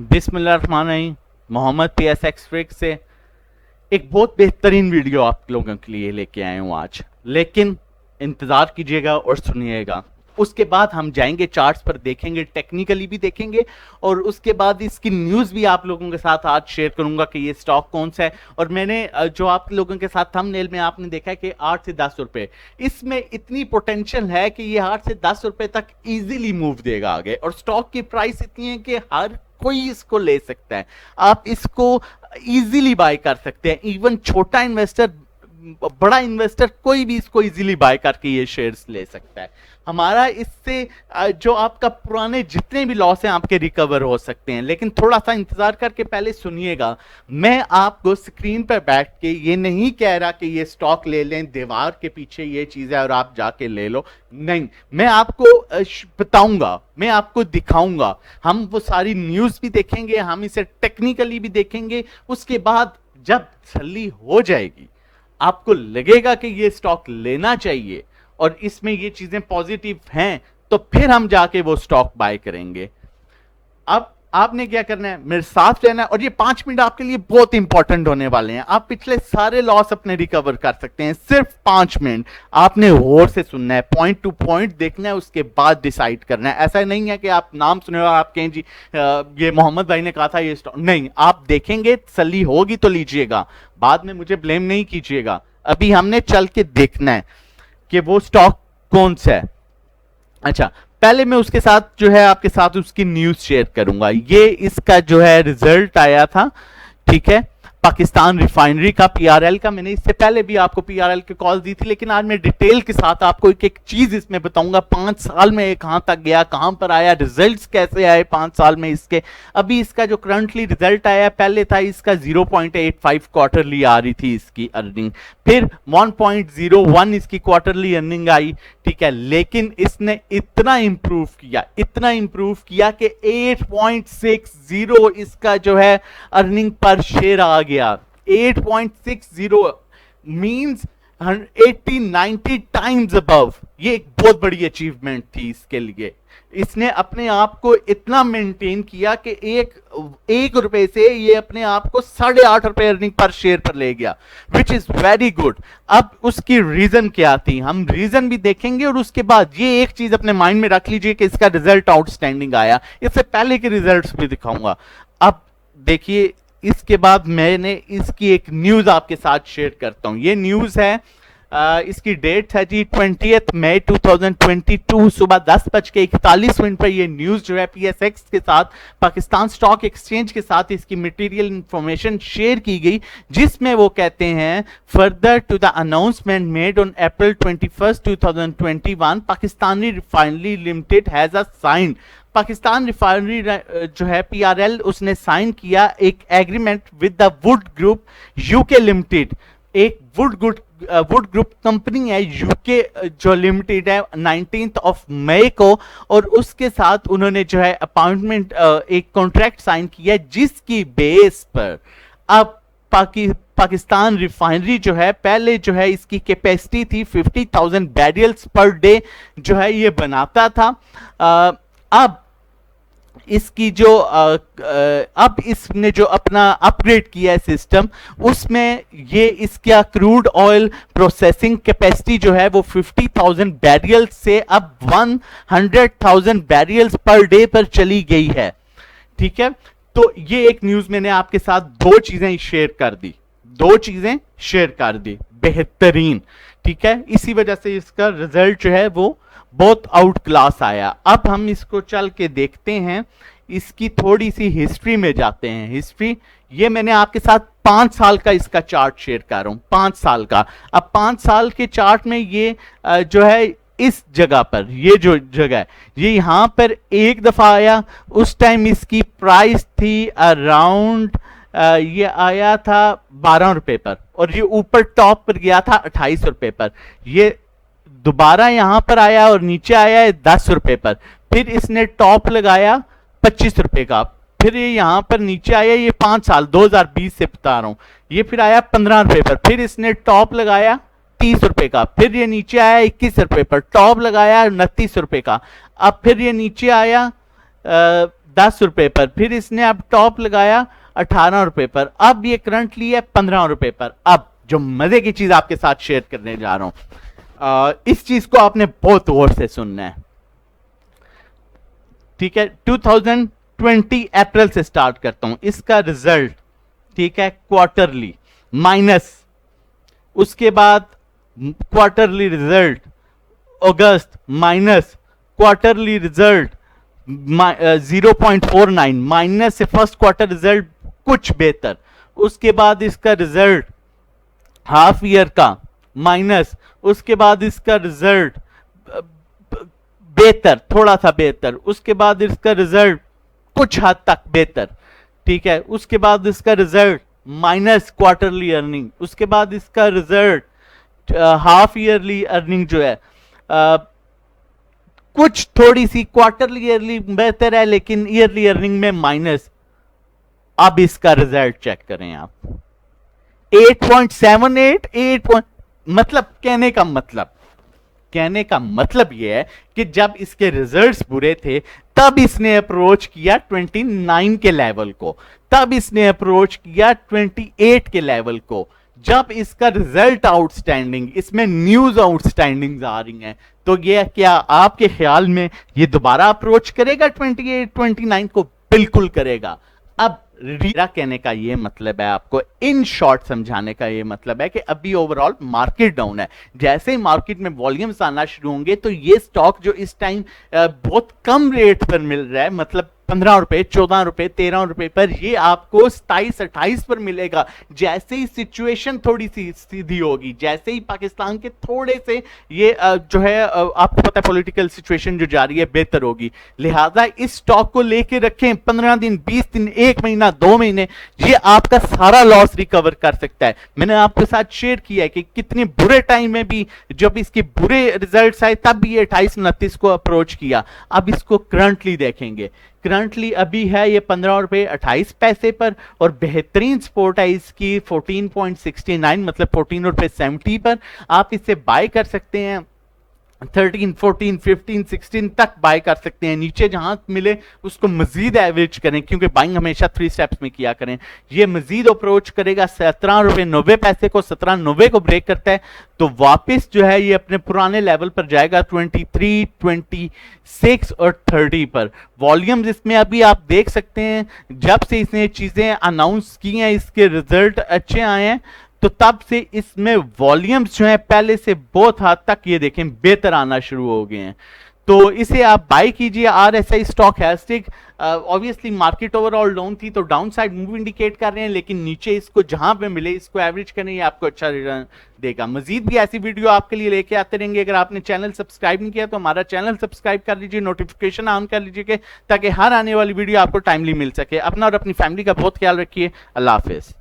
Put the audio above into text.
बिस्मिल्लाहिर्रहमानिर्रहीम। Mohammad PSX trick से एक बहुत बेहतरीन वीडियो आप लोगों के लिए लेके आए हूँ आज, लेकिन इंतज़ार कीजिएगा और सुनिएगा। उसके बाद हम जाएंगे चार्ट्स पर, देखेंगे, टेक्निकली भी देखेंगे और उसके बाद इसकी न्यूज़ भी आप लोगों के साथ आज शेयर करूंगा कि ये स्टॉक कौन सा है। और मैंने जो आप लोगों के साथ थंबनेल में आपने देखा कि 8 से 10 रुपए, इसमें इतनी पोटेंशियल है कि ये 8 से 10 रुपए तक इजीली मूव देगा आगे। और स्टॉक की प्राइस इतनी है कि हर कोई इसको ले सकता है, आप इसको इजीली बाय कर सकते हैं। इवन छोटा इन्वेस्टर, बड़ा इन्वेस्टर, कोई भी इसको इजीली बाय करके ये शेयर्स ले सकता है। हमारा इससे जो आपका पुराने जितने भी लॉस हैं आपके रिकवर हो सकते हैं, लेकिन थोड़ा सा इंतजार करके पहले सुनिएगा। मैं आपको स्क्रीन पर बैठ के ये नहीं कह रहा कि ये स्टॉक ले लें, दीवार के पीछे ये चीज है और आप जाके ले लो, नहीं। मैं आपको बताऊंगा, मैं आपको दिखाऊंगा। हम वो सारी न्यूज भी देखेंगे, हम इसे टेक्निकली भी देखेंगे। उसके बाद जब तसल्ली हो जाएगी, आपको लगेगा कि ये स्टॉक लेना चाहिए और इसमें ये चीजें पॉजिटिव हैं, तो फिर हम जाके वो स्टॉक बाय करेंगे। अब आपने क्या करना है, मेरे साथ रहना है और ये 5 मिनट आपके लिए बहुत इंपॉर्टेंट होने वाले हैं। आप पिछले सारे लॉस अपने रिकवर कर सकते हैं, सिर्फ 5 मिनट आपने गौर से सुनना है, पॉइंट टू पॉइंट देखना है, उसके बाद डिसाइड करना है। ऐसा नहीं है कि आप नाम सुने और आप कहें जी ये मोहम्मद भाई ने कहा था ये स्टॉक, नहीं। आप देखेंगे, तसल्ली होगी तो लीजिएगा, बाद में मुझे ब्लेम नहीं कीजिएगा। अभी हमने चल के देखना है कि वो स्टॉक कौन सा है। अच्छा, पहले मैं उसके साथ जो है आपके साथ उसकी न्यूज शेयर करूंगा। ये इसका जो है रिजल्ट आया था, ठीक है, पाकिस्तान रिफाइनरी का, PRL का। मैंने इससे पहले भी आपको PRL की कॉल दी थी, लेकिन आज मैं डिटेल के साथ आपको एक एक चीज इसमें बताऊंगा। 5 साल में ये कहां तक गया, कहां पर आया, रिजल्ट्स कैसे आए 5 साल में इसके। अभी इसका जो करंटली रिजल्ट आया, पहले था इसका 0.85 क्वार्टरली आ रही थी इसकी अर्निंग, फिर 1.01 इसकी क्वार्टरली अर्निंग आई, ठीक है। लेकिन इसने इतना इंप्रूव किया कि 8.60 इसका जो है अर्निंग पर शेयर आ गया। 8.60 मींस 80-90 टाइम्स अबव। ये एक बहुत बड़ी अचीवमेंट थी इसके लिए। इसने अपने आप को इतना मेंटेन किया कि एक रुपए से ये अपने आप को 8.5 रुपए अर्निंग पर शेयर पर ले गया, विच इज वेरी गुड। अब उसकी रीजन क्या थी, हम रीजन भी देखेंगे और उसके बाद ये एक चीज अपने माइंड में रख लीजिए कि इसका रिजल्ट आउटस्टैंडिंग आया। इससे पहले के रिजल्ट्स भी दिखाऊंगा। अब देखिए, इसके बाद मैंने इसकी एक न्यूज आपके साथ शेयर करता हूं। ये न्यूज है, इसकी डेट है जी 20 मई 2022 सुबह 10:41 पर। ये न्यूज जो है PSX के साथ, पाकिस्तान स्टॉक एक्सचेंज के साथ इसकी मटेरियल इंफॉर्मेशन शेयर की गई, जिसमें वो कहते हैं, further to the announcement made on April 21, 2021 Pakistani refinery limited has a sign. Pakistan refinery जो है PRL, उसने साइन किया एक agreement with the Wood Group UK limited. एक वुड ग्रुप कंपनी है यूके जो लिमिटेड है, 19 मई को। और उसके साथ उन्होंने जो है अपॉइंटमेंट, एक कॉन्ट्रैक्ट साइन किया, जिसकी बेस पर अब पाकिस्तान रिफाइनरी जो है, पहले जो है इसकी कैपेसिटी थी 50,000 बैरल्स पर डे जो है ये बनाता था। अब इसकी जो अब इसने जो अपना अपग्रेड किया है सिस्टम, उसमें ये इसका क्रूड ऑयल प्रोसेसिंग कैपेसिटी जो है वो 50,000 बैरल्स से अब 100,000 बैरल्स पर डे पर चली गई है, ठीक है। तो ये एक न्यूज मैंने आपके साथ दो चीजें शेयर कर दी बेहतरीन, ठीक है। इसी वजह से इसका रिजल्ट जो है वो बहुत आउट क्लास आया। अब हम इसको चल के देखते हैं, इसकी थोड़ी सी हिस्ट्री में जाते हैं। हिस्ट्री, ये मैंने आपके साथ 5 साल का इसका चार्ट शेयर कर रहा हूं, 5 साल का। अब 5 साल के चार्ट में ये जो है इस जगह पर, ये जो जगह है, ये यहां पर एक दफा आया। उस टाइम इसकी प्राइस थी अराउंड, ये आया था 12 रुपए पर और ये ऊपर टॉप पर गया था 28 रुपए पर। ये दोबारा यहां पर आया और नीचे आया है 10 रुपए पर। फिर इसने टॉप लगाया 25 रुपए का, फिर ये यहां पर नीचे आया। ये 5 साल 2020 से बता रहा हूं। ये फिर आया 15 रुपए पर, फिर इसने टॉप लगाया 30 रुपए का, फिर ये नीचे आया 21 रुपए पर, टॉप लगाया 29 रुपए का। अब फिर ये नीचे आया 10 रुपए पर, फिर इसने अब टॉप लगाया 18 रुपए पर, अब ये करंटली है 15 रुपए पर। अब जो मजे की चीज आपके साथ शेयर करने जा रहा हूं, इस चीज को आपने बहुत गौर से सुनना है, ठीक है। 2020 अप्रैल से स्टार्ट करता हूं, इसका रिजल्ट, ठीक है, क्वार्टरली माइनस, उसके बाद क्वार्टरली रिजल्ट अगस्त माइनस, क्वार्टरली रिजल्ट 0.49 माइनस से फर्स्ट क्वार्टर रिजल्ट कुछ बेहतर, उसके बाद इसका रिजल्ट हाफ ईयर का माइनस, उसके बाद इसका रिजल्ट बेहतर, थोड़ा सा बेहतर, उसके बाद इसका रिजल्ट कुछ हद तक बेहतर, ठीक है, उसके बाद इसका रिजल्ट माइनस क्वार्टरली अर्निंग, उसके बाद इसका रिजल्ट हाफ ईयरली अर्निंग जो है कुछ थोड़ी सी क्वार्टरली ईयरली बेहतर है लेकिन ईयरली अर्निंग में माइनस। अब इसका रिजल्ट चेक करें आप, 8.78, 8 मतलब कहने का मतलब यह है कि जब इसके रिजल्ट्स बुरे थे तब इसने अप्रोच किया 29 के लेवल को, तब इसने अप्रोच किया 28 के लेवल को। जब इसका रिजल्ट आउटस्टैंडिंग, इसमें न्यूज आउटस्टैंडिंग आ रही हैं, तो ये क्या आपके ख्याल में ये दोबारा अप्रोच करेगा 28 29 को? बिल्कुल करेगा। अब मेरा कहने का ये मतलब है, आपको इन शॉर्ट समझाने का ये मतलब है कि अभी ओवरऑल मार्केट डाउन है। जैसे ही मार्केट में वॉल्यूम्स आना शुरू होंगे तो ये स्टॉक जो इस टाइम बहुत कम रेट पर मिल रहा है, मतलब 15 रुपए, 14 रुपए, 13 रुपए पर, ये आपको 27 28 पर मिलेगा। जैसे ही सिचुएशन थोड़ी सी सीधी होगी, जैसे ही पाकिस्तान के थोड़े से ये जो है आपको पता है पॉलिटिकल सिचुएशन जो जा रही है बेहतर होगी, लिहाजा इस स्टॉक को लेके रखें। 15 दिन, 20 दिन, 1 महीना, 2 महीने, ये आपका सारा लॉस रिकवर कर सकता है। मैंने आपके साथ शेयर किया है कि कितने बुरे टाइम में भी जब इसके बुरे रिजल्ट्स आए तब भी ये 28 29 को अप्रोच किया। अब इसको करंटली देखेंगे, करंटली अभी है ये 15 रुपए 28 पैसे पर, और बेहतरीन सपोर्ट है इसकी 14.69 मतलब 14 रुपए 70 पर। आप इसे बाय कर सकते हैं, 13 14 15 16 तक बाय कर सकते हैं। नीचे जहां मिले उसको मजीद एवरेज करें, क्योंकि बाइंग हमेशा 3 स्टेप्स में किया करें। ये मजीद अप्रोच करेगा 17 रुपए 90 पैसे को, 17.90 को ब्रेक करता है तो वापस जो है ये अपने पुराने लेवल पर जाएगा 23 26 और 30 पर। वॉल्यूम्स इसमें अभी आप देख सकते हैं, जब से इसने चीजें अनाउंस की हैं, इसके रिजल्ट अच्छे आए हैं, तो तब से इसमें वॉल्यूम्स जो है पहले से बहुत हद तक ये देखें बेहतर आना शुरू हो गए हैं। तो इसे आप बाय कीजिए। RSI स्टॉक हैस्टिक, ऑब्वियसली मार्केट ओवरऑल डाउन थी तो डाउन साइड मूव इंडिकेट कर रहे हैं, लेकिन नीचे इसको जहां पे मिले इसको एवरेज करें, ये आपको अच्छा रिटर्न देगा। मजीद भी ऐसी वीडियो आपके लिए लेके आते रहेंगे। अगर आपने चैनल सब्सक्राइब नहीं किया तो हमारा चैनल सब्सक्राइब कर लीजिए, नोटिफिकेशन ऑन कर लीजिए ताकि हर आने वाली वीडियो आपको टाइमली मिल सके। अपना और अपनी फैमिली का बहुत ख्याल रखिए। अल्लाह हाफिज।